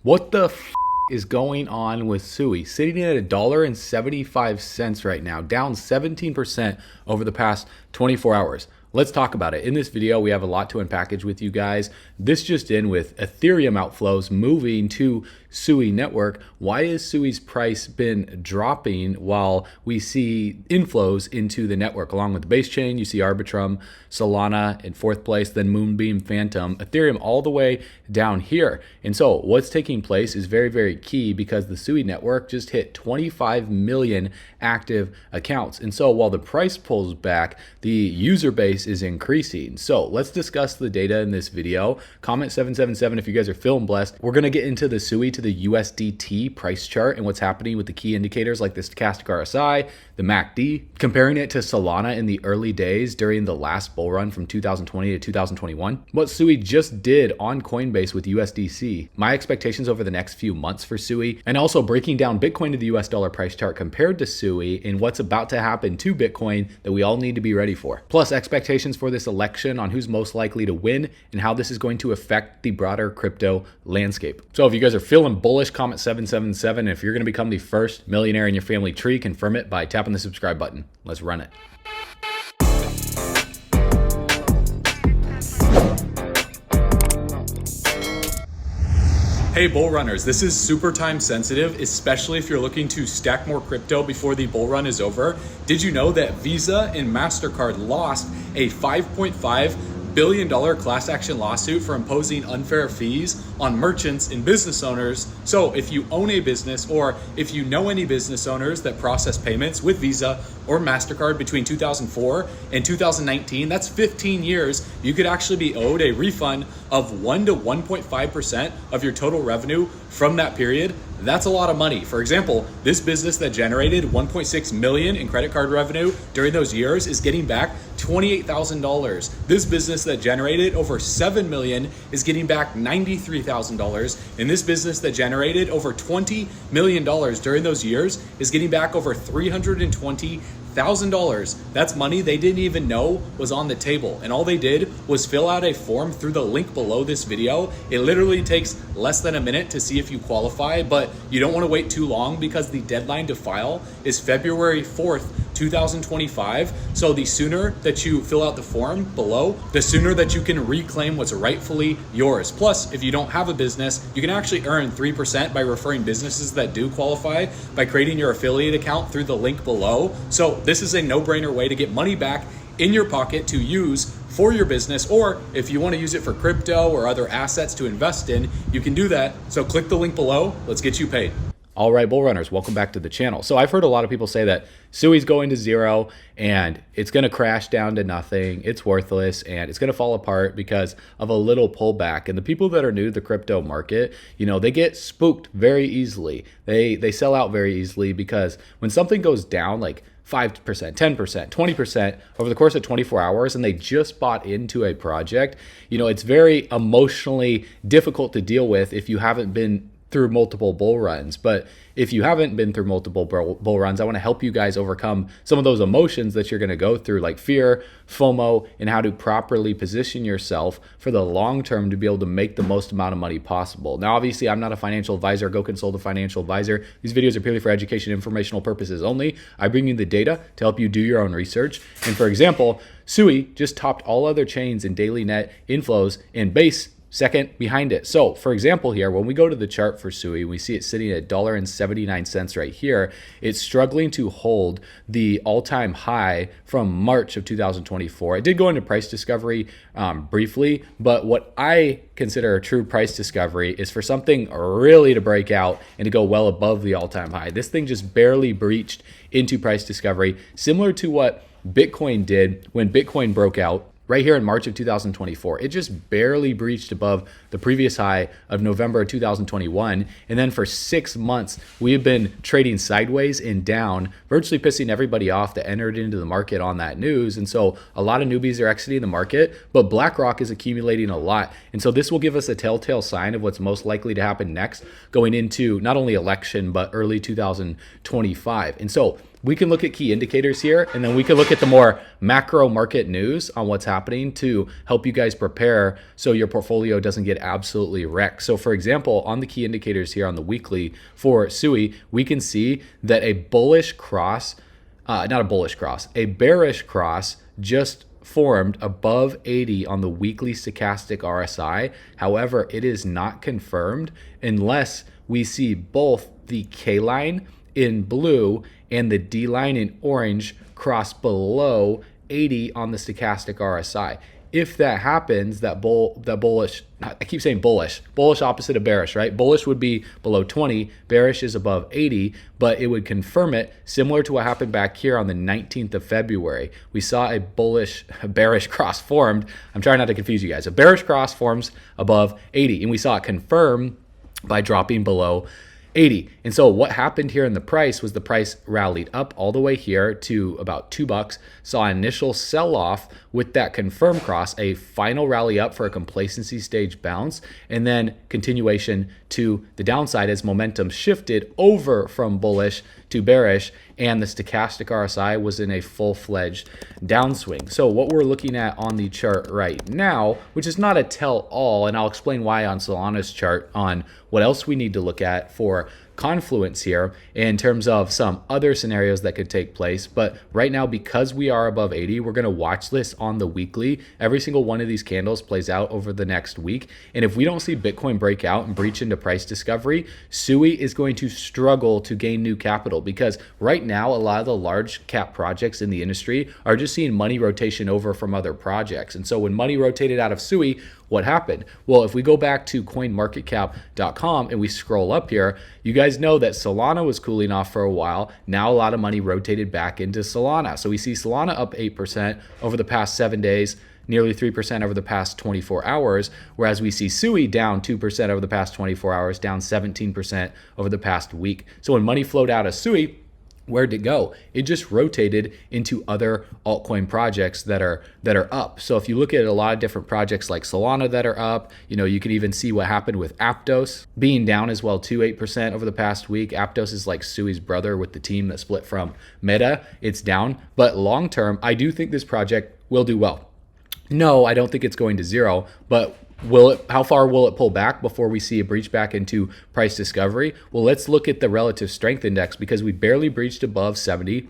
What the is going on with SUI? Sitting at $1.75 right now, down 17% over the past 24 hours. Let's talk about it. In this video, we have a lot to unpackage with you guys. This just in with Ethereum outflows moving to SUI network. Why has SUI's price been dropping while we see inflows into the network? Along with the base chain, you see Arbitrum, Solana in fourth place, then Moonbeam, Phantom, Ethereum all the way down here. And so what's taking place is very, very key because the SUI network just hit 25 million active accounts. And so while the price pulls back, the user base is increasing. So let's discuss the data in this video. Comment 777 if you guys are feeling blessed. We're going to get into the SUI to the USDT price chart and what's happening with the key indicators like the stochastic RSI, the MACD, comparing it to Solana in the early days during the last bull run from 2020 to 2021. What SUI just did on Coinbase with USDC, my expectations over the next few months for SUI, and also breaking down Bitcoin to the US dollar price chart compared to SUI and what's about to happen to Bitcoin that we all need to be ready for. Plus expectations for this election on who's most likely to win and how this is going to affect the broader crypto landscape. So if you guys are feeling bullish, comment 777. If you're going to become the first millionaire in your family tree, confirm it by tapping the subscribe button. Let's run it. Hey bull runners, this is super time sensitive, especially if you're looking to stack more crypto before the bull run is over. Did you know that Visa and Mastercard lost a $5.5 billion class action lawsuit for imposing unfair fees on merchants and business owners? So if you own a business or if you know any business owners that process payments with Visa or Mastercard between 2004 and 2019, that's 15 years, you could actually be owed a refund of 1 to 1.5% of your total revenue from that period. That's a lot of money. For example, this business that generated 1.6 million in credit card revenue during those years is getting back $28,000. This business that generated over 7 million is getting back $93,000. And this business that generated over $20 million during those years is getting back over $320,000. That's money they didn't even know was on the table. And all they did was fill out a form through the link below this video. It literally takes less than a minute to see if you qualify, but you don't want to wait too long because the deadline to file is February 4th, 2025. So the sooner that you fill out the form below, the sooner that you can reclaim what's rightfully yours. Plus, if you don't have a business, you can actually earn 3% by referring businesses that do qualify by creating your affiliate account through the link below. So this is a no-brainer way to get money back in your pocket to use for your business, or if you want to use it for crypto or other assets to invest in, you can do that. So click the link below. Let's get you paid. All right, bull runners, welcome back to the channel. So I've heard a lot of people say that SUI's going to zero and it's going to crash down to nothing. It's worthless and it's going to fall apart because of a little pullback. And the people that are new to the crypto market, you know, they get spooked very easily. They sell out very easily because when something goes down like 5%, 10%, 20% over the course of 24 hours and they just bought into a project, you know, it's very emotionally difficult to deal with if you haven't been through multiple bull runs. But if you haven't been through multiple bull runs, I want to help you guys overcome some of those emotions that you're going to go through, like fear, FOMO, and how to properly position yourself for the long term to be able to make the most amount of money possible. Now, obviously, I'm not a financial advisor. Go consult a financial advisor. These videos are purely for education, informational purposes only. I bring you the data to help you do your own research. And for example, SUI just topped all other chains in daily net inflows and base second behind it. So for example here, when we go to the chart for SUI, we see it sitting at $1.79 right here. It's struggling to hold the all-time high from March of 2024. It did go into price discovery briefly, but what I consider a true price discovery is for something really to break out and to go well above the all-time high. This thing just barely breached into price discovery, similar to what Bitcoin did when Bitcoin broke out right here in March of 2024. It just barely breached above the previous high of November of 2021. And then for 6 months, we have been trading sideways and down, virtually pissing everybody off that entered into the market on that news. And so a lot of newbies are exiting the market, but BlackRock is accumulating a lot. And so this will give us a telltale sign of what's most likely to happen next going into not only election, but early 2025. And so we can look at key indicators here, and then we can look at the more macro market news on what's happening to help you guys prepare so your portfolio doesn't get absolutely wrecked. So for example, on the key indicators here on the weekly for SUI, we can see that a bullish cross, not a bullish cross, a bearish cross just formed above 80 on the weekly stochastic RSI. However, it is not confirmed unless we see both the K line in blue and the D line in orange cross below 80 on the stochastic RSI. If that happens, that bullish, I keep saying bullish opposite of bearish, right? Bullish would be below 20, bearish is above 80, but it would confirm it similar to what happened back here on the 19th of February. We saw a bearish cross formed. I'm trying not to confuse you guys. A bearish cross forms above 80, and we saw it confirm by dropping below 80. And so what happened here in the price was the price rallied up all the way here to about $2, saw an initial sell-off with that confirm cross, a final rally up for a complacency stage bounce, and then continuation to the downside as momentum shifted over from bullish to bearish, and the stochastic RSI was in a full-fledged downswing. So what we're looking at on the chart right now, which is not a tell-all, and I'll explain why on Solana's chart on what else we need to look at for confluence here in terms of some other scenarios that could take place. But right now, because we are above 80, we're going to watch this on the weekly. Every single one of these candles plays out over the next week. And if we don't see Bitcoin break out and breach into price discovery, SUI is going to struggle to gain new capital, because right now, a lot of the large cap projects in the industry are just seeing money rotation over from other projects. And so when money rotated out of SUI, what happened? Well, if we go back to coinmarketcap.com and we scroll up here, you guys know that Solana was cooling off for a while. Now a lot of money rotated back into Solana. So we see Solana up 8% over the past 7 days, nearly 3% over the past 24 hours, whereas we see SUI down 2% over the past 24 hours, down 17% over the past week. So when money flowed out of SUI, where'd it go? It just rotated into other altcoin projects that are up. So if you look at a lot of different projects like Solana that are up, you can even see what happened with Aptos being down as well too, 8% over the past week. Aptos is like SUI's brother with the team that split from Meta. It's down, but long term, I do think this project will do well. No, I don't think it's going to zero, but how far will it pull back before we see a breach back into price discovery? Well, let's look at the relative strength index, because we barely breached above 70.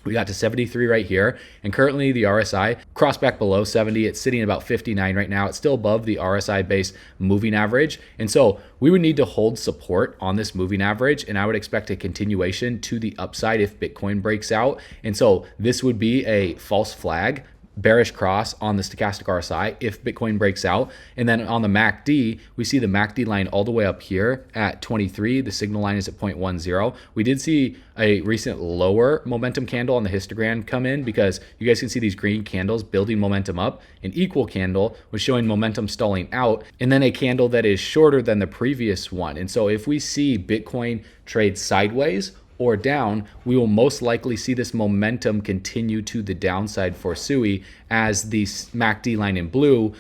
We got to 73 right here, and currently the RSI crossed back below 70. It's sitting at about 59 right now. It's still above the RSI base moving average, and so we would need to hold support on this moving average, and I would expect a continuation to the upside if Bitcoin breaks out. And so this would be a false flag, bearish cross on the stochastic RSI if Bitcoin breaks out. And then on the MACD, we see the MACD line all the way up here at 23. The signal line is at 0.10. We did see a recent lower momentum candle on the histogram come in, because you guys can see these green candles building momentum up. An equal candle was showing momentum stalling out, and then a candle that is shorter than the previous one. And so if we see Bitcoin trade sideways or down, we will most likely see this momentum continue to the downside for SUI as the MACD line in blue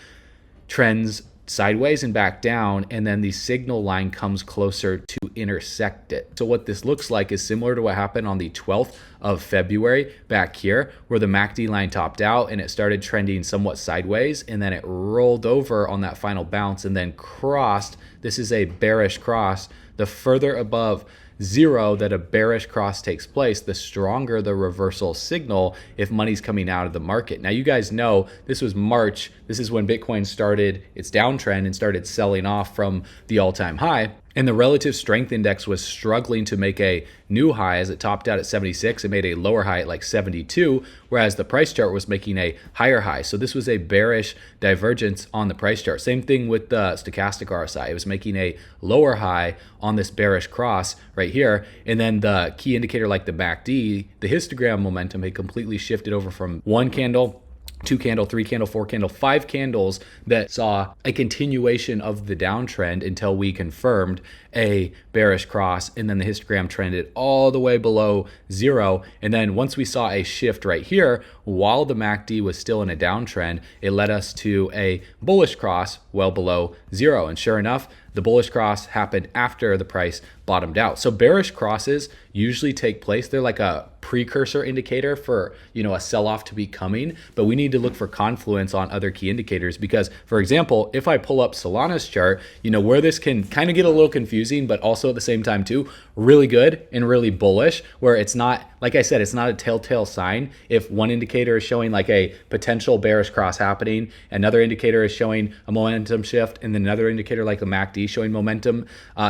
trends sideways and back down, and then the signal line comes closer to intersect it. So what this looks like is similar to what happened on the 12th of February back here, where the MACD line topped out and it started trending somewhat sideways, and then it rolled over on that final bounce and then crossed. This is a bearish cross. The further above zero that a bearish cross takes place, the stronger the reversal signal if money's coming out of the market. Now, you guys know this was March. This is when Bitcoin started its downtrend and started selling off from the all-time high. And the relative strength index was struggling to make a new high as it topped out at 76. It made a lower high at like 72, whereas the price chart was making a higher high. So this was a bearish divergence on the price chart. Same thing with the stochastic RSI. It was making a lower high on this bearish cross right here. And then the key indicator like the MACD, the histogram momentum had completely shifted over from one candle, 2 candle, 3 candle, 4 candle, 5 candles that saw a continuation of the downtrend until we confirmed a bearish cross, and then the histogram trended all the way below zero. And then once we saw a shift right here, while the MACD was still in a downtrend, it led us to a bullish cross well below zero. And sure enough, The bullish cross happened after the price bottomed out. So bearish crosses usually take place. They're like a precursor indicator for, a sell-off to be coming, but we need to look for confluence on other key indicators because, for example, if I pull up Solana's chart, where this can kind of get a little confusing, but also at the same time too, really good and really bullish, where it's not, like I said, it's not a telltale sign. If one indicator is showing like a potential bearish cross happening, another indicator is showing a momentum shift, and then another indicator like the MACD showing momentum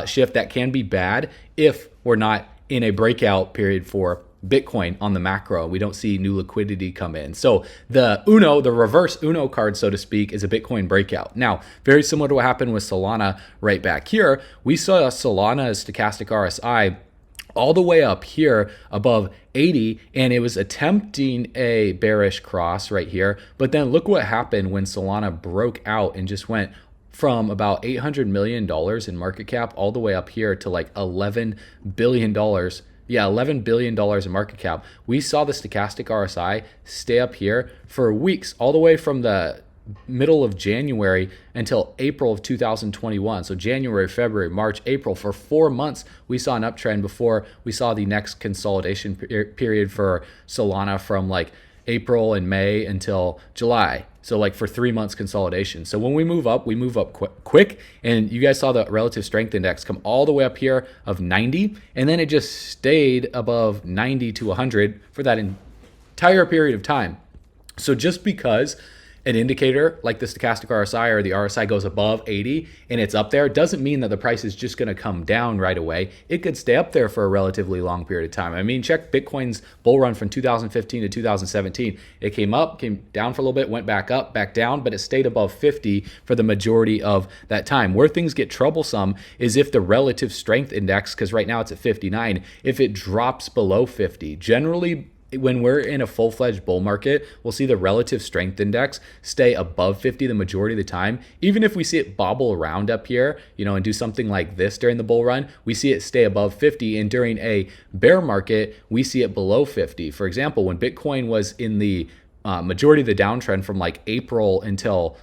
shift, that can be bad if we're not in a breakout period for Bitcoin on the macro. We don't see new liquidity come in. So the reverse Uno card, so to speak, is a Bitcoin breakout. Now, very similar to what happened with Solana right back here, we saw Solana's stochastic RSI all the way up here above 80, and it was attempting a bearish cross right here. But then look what happened when Solana broke out and just went from about $800 million in market cap all the way up here to like $11 billion. Yeah, $11 billion in market cap. We saw the stochastic RSI stay up here for weeks, all the way from the middle of January until April of 2021. So January, February, March, April, for 4 months, we saw an uptrend before we saw the next consolidation period for Solana from like April and May until July. So like for 3 months consolidation. So when we move up quick. And you guys saw the relative strength index come all the way up here of 90. And then it just stayed above 90 to 100 for that entire period of time. So just because an indicator like the stochastic RSI or the RSI goes above 80 and it's up there, doesn't mean that the price is just going to come down right away. It could stay up there for a relatively long period of time. I mean, check Bitcoin's bull run from 2015 to 2017. It came up, came down for a little bit, went back up, back down, but it stayed above 50 for the majority of that time. Where things get troublesome is if the relative strength index, because right now it's at 59, if it drops below 50. Generally, when we're in a full-fledged bull market, we'll see the relative strength index stay above 50 the majority of the time. Even if we see it bobble around up here, and do something like this during the bull run, we see it stay above 50. And during a bear market, we see it below 50. For example, when Bitcoin was in the majority of the downtrend from like April until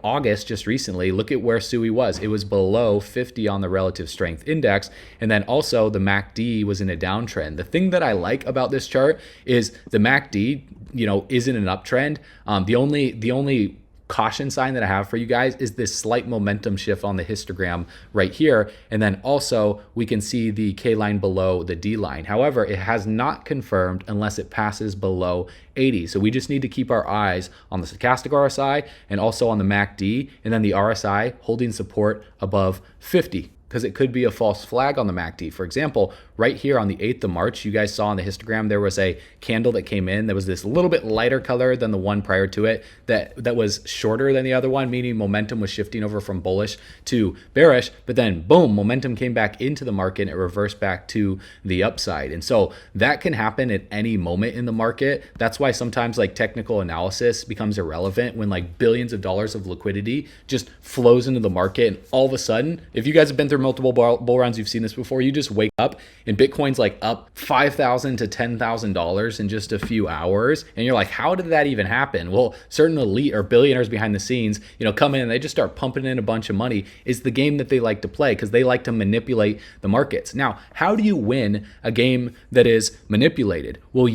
August just recently, look at where SUI was. It was below 50 on the relative strength index. And then also the MACD was in a downtrend. The thing that I like about this chart is the MACD, isn't an uptrend. The only caution sign that I have for you guys is this slight momentum shift on the histogram right here. And then also we can see the K line below the D line. However, it has not confirmed unless it passes below 80. So we just need to keep our eyes on the stochastic RSI and also on the MACD, and then the RSI holding support above 50. Because it could be a false flag on the MACD. For example, right here on the 8th of March, you guys saw on the histogram, there was a candle that came in that was this little bit lighter color than the one prior to it, that was shorter than the other one, meaning momentum was shifting over from bullish to bearish, but then boom, momentum came back into the market and it reversed back to the upside. And so that can happen at any moment in the market. That's why sometimes like technical analysis becomes irrelevant when like billions of dollars of liquidity just flows into the market, and all of a sudden, if you guys have been through multiple bull runs, you've seen this before, you just wake up and Bitcoin's like up $5,000 to $10,000 in just a few hours. And you're like, how did that even happen? Well, certain elite or billionaires behind the scenes, come in and they just start pumping in a bunch of money. It's the game that they like to play because they like to manipulate the markets. Now, how do you win a game that is manipulated? Well,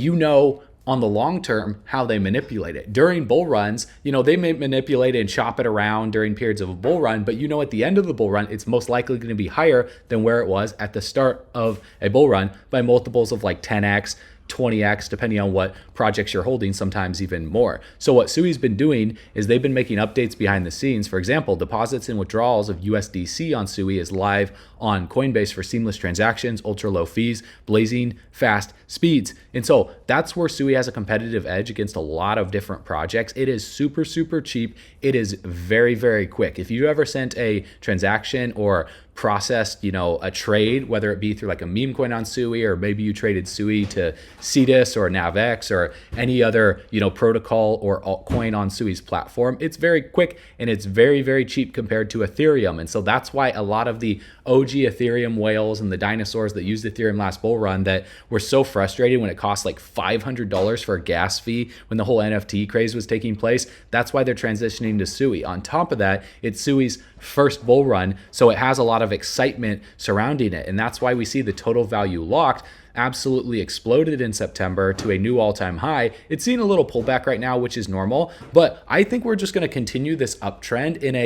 on the long term, how they manipulate it. During bull runs, they may manipulate it and chop it around during periods of a bull run, but at the end of the bull run, it's most likely going to be higher than where it was at the start of a bull run by multiples of like 10x, 20x, depending on what projects you're holding, sometimes even more. So what SUI's been doing is they've been making updates behind the scenes. For example, deposits and withdrawals of USDC on SUI is live on Coinbase for seamless transactions, ultra low fees, blazing fast speeds. And so that's where SUI has a competitive edge against a lot of different projects. It is super, super cheap. It is very, very quick. If you ever sent a transaction or processed, a trade, whether it be through like a meme coin on SUI, or maybe you traded SUI to CDIS or NavX or any other, protocol or altcoin on SUI's platform, it's very quick and it's very, very cheap compared to Ethereum. And so that's why a lot of the OG Ethereum whales and the dinosaurs that used Ethereum last bull run that were so frustrated when it cost like $500 for a gas fee when the whole NFT craze was taking place, that's why they're transitioning to SUI. On top of that, it's SUI's first bull run, so it has a lot of excitement surrounding it. And that's why we see the total value locked absolutely exploded in September to a new all-time high. It's seeing a little pullback right now, which is normal, but I think we're just going to continue this uptrend in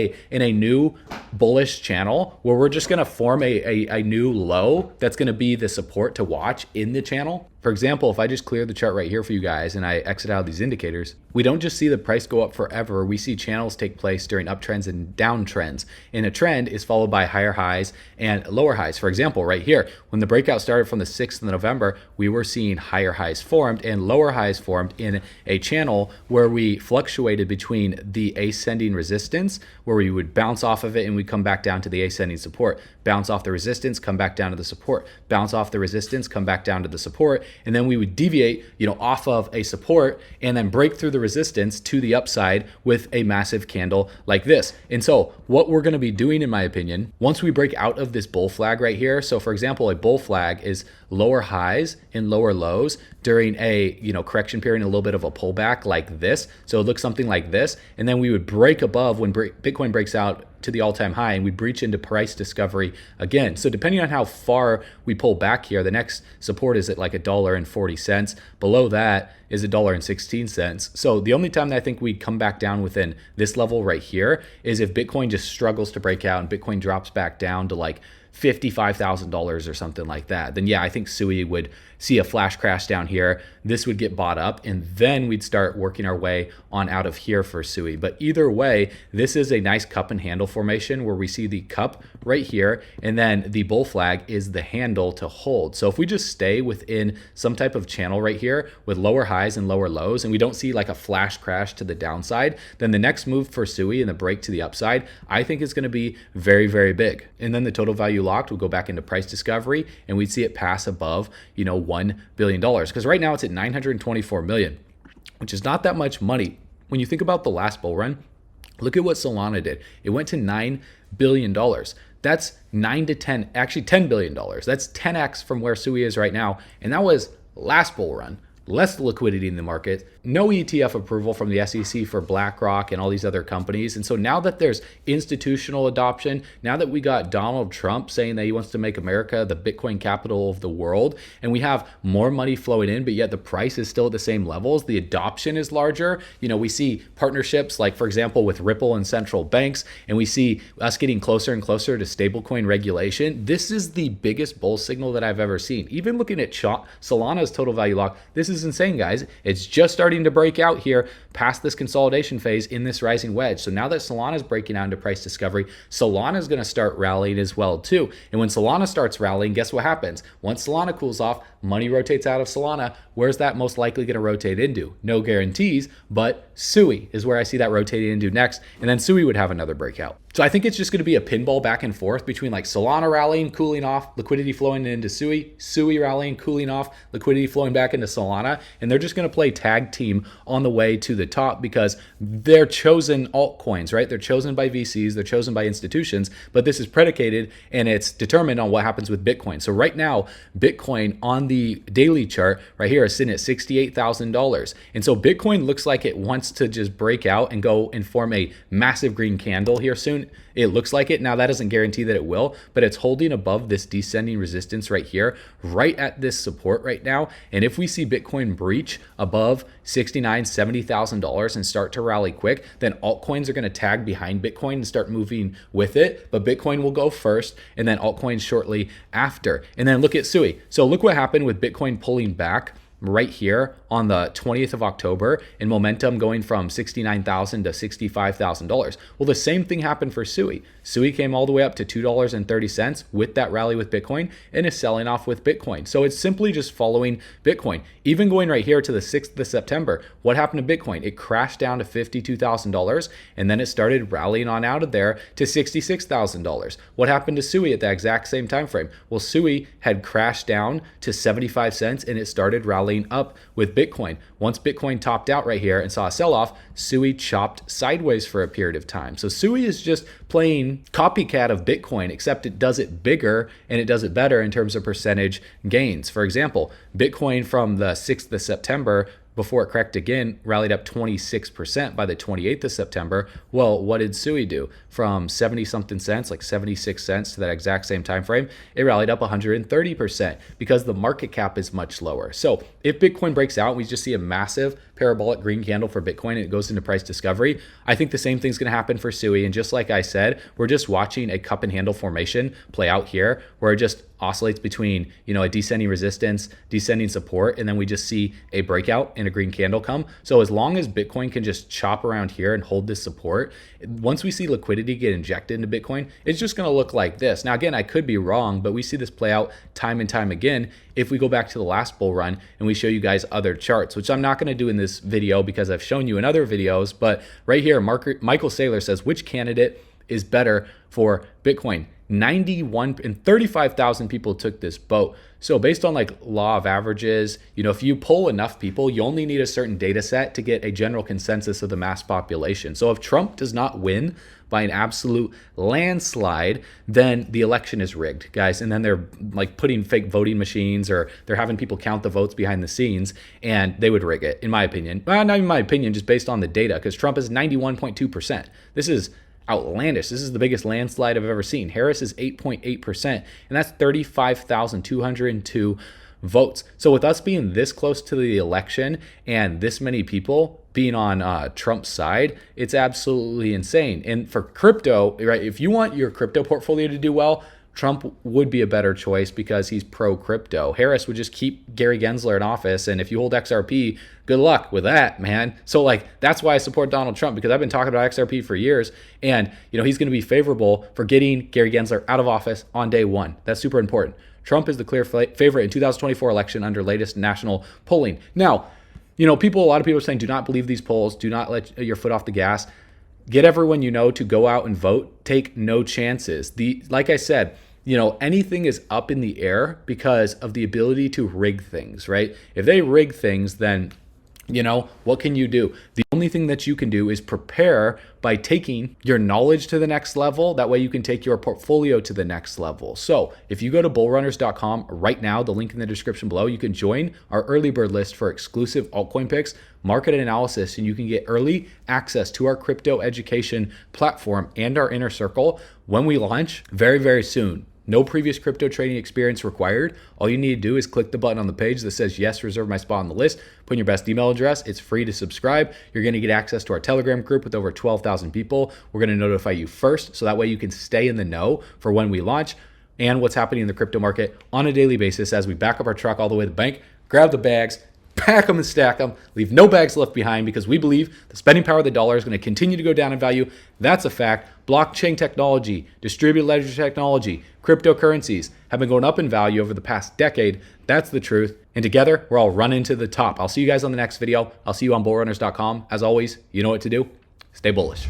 a new bullish channel where we're just going to form a new low that's going to be the support to watch in the channel. For example, if I just clear the chart right here for you guys and I exit out of these indicators, we don't just see the price go up forever. We see channels take place during uptrends and downtrends. And a trend is followed by higher highs and lower highs. For example, right here, when the breakout started from the 6th of November, we were seeing higher highs formed and lower highs formed in a channel where we fluctuated between the ascending resistance, where we would bounce off of it and we'd come back down to the ascending support, bounce off the resistance, come back down to the support, bounce off the resistance, come back down to the support. And then we would deviate, off of a support and then break through the resistance to the upside with a massive candle like this. And so what we're going to be doing, in my opinion, once we break out of this bull flag right here. So for example, a bull flag is lower highs and lower lows during a, correction period and a little bit of a pullback like this. So it looks something like this. And then we would break above when Bitcoin breaks out to the all-time high and we breach into price discovery again. So depending on how far we pull back here, the next support is at like $1.40. Below that is $1.16. So the only time that I think we'd come back down within this level right here is if Bitcoin just struggles to break out and Bitcoin drops back down to like $55,000 or something like that. Then yeah, I think SUI would see a flash crash down here. This would get bought up and then we'd start working our way on out of here for SUI. But either way, this is a nice cup and handle formation where we see the cup right here and then the bull flag is the handle to hold. So if we just stay within some type of channel right here with lower highs and lower lows and we don't see like a flash crash to the downside, then the next move for SUI and the break to the upside, I think is going to be very, very big. And then the total value locked will go back into price discovery and we'd see it pass above, $1 billion. Because right now it's at 924 million, which is not that much money. When you think about the last bull run, look at what Solana did. It went to $9 billion. That's 9 to 10, actually $10 billion. That's 10x from where SUI is right now. And that was last bull run. Less liquidity in the market, no ETF approval from the SEC for BlackRock and all these other companies. And so now that there's institutional adoption, now that we got Donald Trump saying that he wants to make America the Bitcoin capital of the world, and we have more money flowing in, but yet the price is still at the same levels, the adoption is larger. We see partnerships like, for example, with Ripple and central banks, and we see us getting closer and closer to stablecoin regulation. This is the biggest bull signal that I've ever seen. Even looking at Solana's total value lock, this is insane, guys. It's just starting to break out here past this consolidation phase in this rising wedge. So now that Solana is breaking out into price discovery, Solana is going to start rallying as well too. And when Solana starts rallying, guess what happens? Once Solana cools off, money rotates out of Solana. Where's that most likely going to rotate into? No guarantees, but SUI is where I see that rotating into next. And then SUI would have another breakout. So I think it's just going to be a pinball back and forth between like Solana rallying, cooling off, liquidity flowing into SUI, SUI rallying, cooling off, liquidity flowing back into Solana. And they're just going to play tag team on the way to the top because they're chosen altcoins, right? They're chosen by VCs, they're chosen by institutions, but this is predicated and it's determined on what happens with Bitcoin. So right now, Bitcoin on the daily chart right here is sitting at $68,000. And so Bitcoin looks like it wants to just break out and go and form a massive green candle here soon. It looks like it. Now that doesn't guarantee that it will, but it's holding above this descending resistance right here, right at this support right now. And if we see Bitcoin breach above $69,000, $70,000 and start to rally quick, then altcoins are going to tag behind Bitcoin and start moving with it. But Bitcoin will go first and then altcoins shortly after. And then look at SUI. So look what happened with Bitcoin pulling back right here on the 20th of October in momentum going from $69,000 to $65,000. Well, the same thing happened for SUI. SUI came all the way up to $2.30 with that rally with Bitcoin and is selling off with Bitcoin. So it's simply just following Bitcoin. Even going right here to the 6th of September, what happened to Bitcoin? It crashed down to $52,000 and then it started rallying on out of there to $66,000. What happened to SUI at the exact same time frame? Well, SUI had crashed down to 75 cents and it started rallying up with Bitcoin. Once Bitcoin topped out right here and saw a sell-off, SUI chopped sideways for a period of time. So SUI is just playing copycat of Bitcoin, except it does it bigger and it does it better in terms of percentage gains. For example, Bitcoin from the 6th of September, before it corrected again, rallied up 26% by the 28th of September. Well, what did SUI do? From 70 something cents, like 76 cents to that exact same time frame, it rallied up 130% because the market cap is much lower. So if Bitcoin breaks out, we just see a massive parabolic green candle for Bitcoin and it goes into price discovery. I think the same thing's going to happen for SUI. And just like I said, we're just watching a cup and handle formation play out here where it just oscillates between, a descending resistance, descending support, and then we just see a breakout and a green candle come. So as long as Bitcoin can just chop around here and hold this support, once we see liquidity get injected into Bitcoin, it's just going to look like this. Now, again, I could be wrong, but we see this play out time and time again. If we go back to the last bull run and we show you guys other charts, which I'm not going to do in this video because I've shown you in other videos, but right here, Michael Saylor says, which candidate is better for Bitcoin? 91 and 35,000 people took this vote. So based on like law of averages, if you poll enough people, you only need a certain data set to get a general consensus of the mass population. So if Trump does not win by an absolute landslide, then the election is rigged, guys. And then they're like putting fake voting machines or they're having people count the votes behind the scenes and they would rig it, in my opinion. Well, not in my opinion, just based on the data, because Trump is 91.2%. This is outlandish. This is the biggest landslide I've ever seen. Harris is 8.8%, and that's 35,202 votes. So with us being this close to the election and this many people being on Trump's side, it's absolutely insane. And for crypto, right, if you want your crypto portfolio to do well, Trump would be a better choice because he's pro-crypto. Harris would just keep Gary Gensler in office, and if you hold XRP, good luck with that, man. So that's why I support Donald Trump, because I've been talking about XRP for years, and he's going to be favorable for getting Gary Gensler out of office on day one. That's super important. Trump is the clear favorite in 2024 election under latest national polling. Now, a lot of people are saying, do not believe these polls. Do not let your foot off the gas. Get everyone to go out and vote. Take no chances. Like I said, anything is up in the air because of the ability to rig things, right? If they rig things, then what can you do? The only thing that you can do is prepare by taking your knowledge to the next level. That way you can take your portfolio to the next level. So if you go to bullrunners.com right now, the link in the description below, you can join our early bird list for exclusive altcoin picks, market analysis, and you can get early access to our crypto education platform and our inner circle when we launch very, very soon. No previous crypto trading experience required. All you need to do is click the button on the page that says, yes, reserve my spot on the list. Put in your best email address. It's free to subscribe. You're going to get access to our Telegram group with over 12,000 people. We're going to notify you first, so that way you can stay in the know for when we launch and what's happening in the crypto market on a daily basis as we back up our truck all the way to the bank, grab the bags, pack them and stack them, leave no bags left behind, because we believe the spending power of the dollar is going to continue to go down in value. That's a fact. Blockchain technology, distributed ledger technology, cryptocurrencies have been going up in value over the past decade. That's the truth. And together, we're all running to the top. I'll see you guys on the next video. I'll see you on bullrunners.com. As always, you know what to do. Stay bullish.